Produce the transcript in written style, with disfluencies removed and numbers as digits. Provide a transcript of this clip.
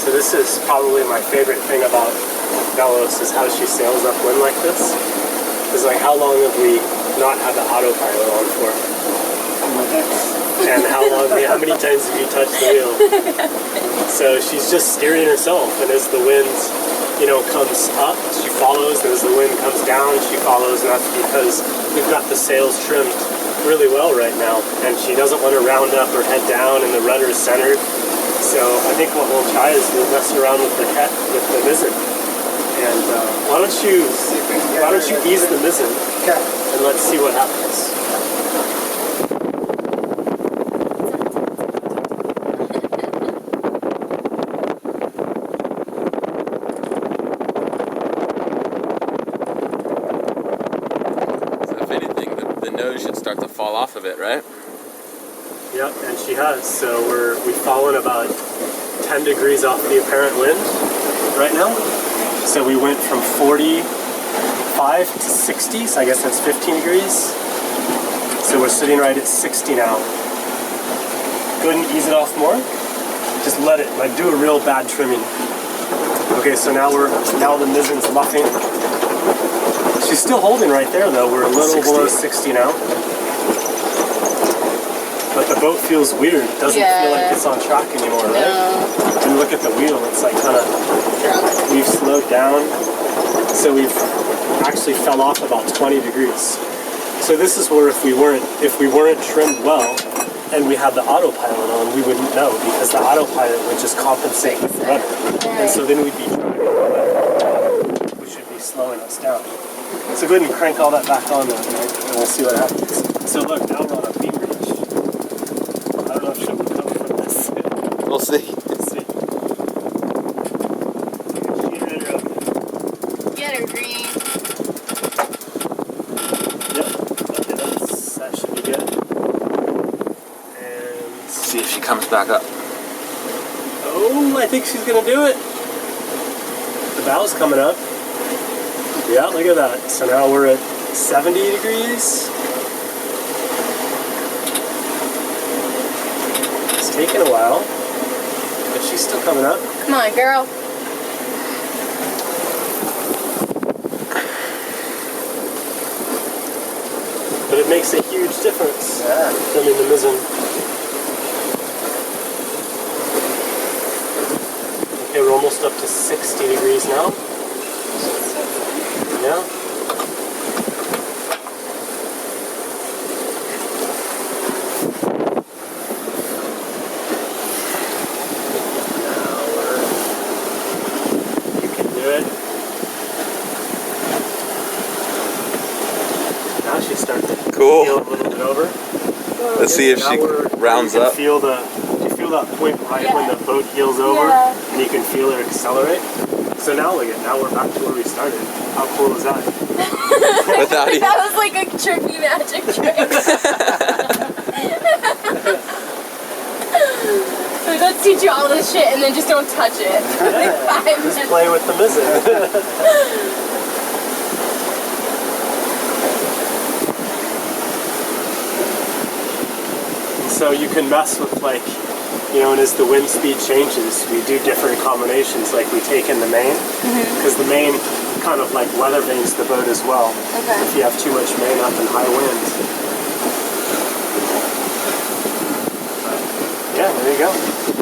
So this is probably my favorite thing about Delos is how she sails upwind like this. Because like how long have we not had the autopilot on for? And how many times have you touched the wheel? So she's just steering herself, and as the wind, you know, comes up, she follows, and as the wind comes down, she follows, and that's because we've got the sails trimmed really well right now, and she doesn't want to round up or head down, and the rudder's centered. So I think what we'll try is we'll mess around with the Ketch, with the Mizzen. And why don't you ease the Mizzen, and let's see what happens. Nose should start to fall off of it, right? Yep, and she has. So we've fallen about 10 degrees off the apparent wind right now. So we went from 45 to 60, so I guess that's 15 degrees. So we're sitting right at 60 now. Go ahead and ease it off more. Just let it, like do a real bad trimming. Okay, so now the Mizzen's luffing. She's still holding right there though. We're a little below 60 now. But the boat feels weird. It doesn't feel like it's on track anymore, right? No. And look at the wheel. It's like kind of, we've slowed down. So we've actually fell off about 20 degrees. So this is where if we weren't trimmed well and we had the autopilot on, we wouldn't know because the autopilot would just compensate with the rudder. And so then we'd be driving the rudder, which would be slowing us down. So go ahead and crank all that back on now, right? And we'll see what happens. So look, now we're on a beam reach. I don't know if she'll recover from this. We'll see. Let's see. Get her, Green. Yep. Okay, that should be good. And see if she comes back up. Oh, I think she's gonna do it. The bow's coming up. Yeah, look at that. So now we're at 70 degrees. It's taking a while, but she's still coming up. Come on, girl. But it makes a huge difference. Trimming the Mizzen. Okay, we're almost up to 60 degrees now. Yeah. You can do it. Now she's starting to Cool. feel a little bit over. Let's see if she rounds up. You feel that point right when the boat heels over, and you can feel her accelerate. So now look at, now we're back to where we started. How cool is that? Without you. That was like a tricky magic trick. Like, let's teach you all this shit and then just don't touch it. Like 5 minutes. Just play with the Mizzen. So you can mess with like, you know, and as the wind speed changes, we do different combinations. Like we take in the main, because the main kind of like weather vanes the boat as well. Okay. If you have too much main up in high winds. Yeah, there you go.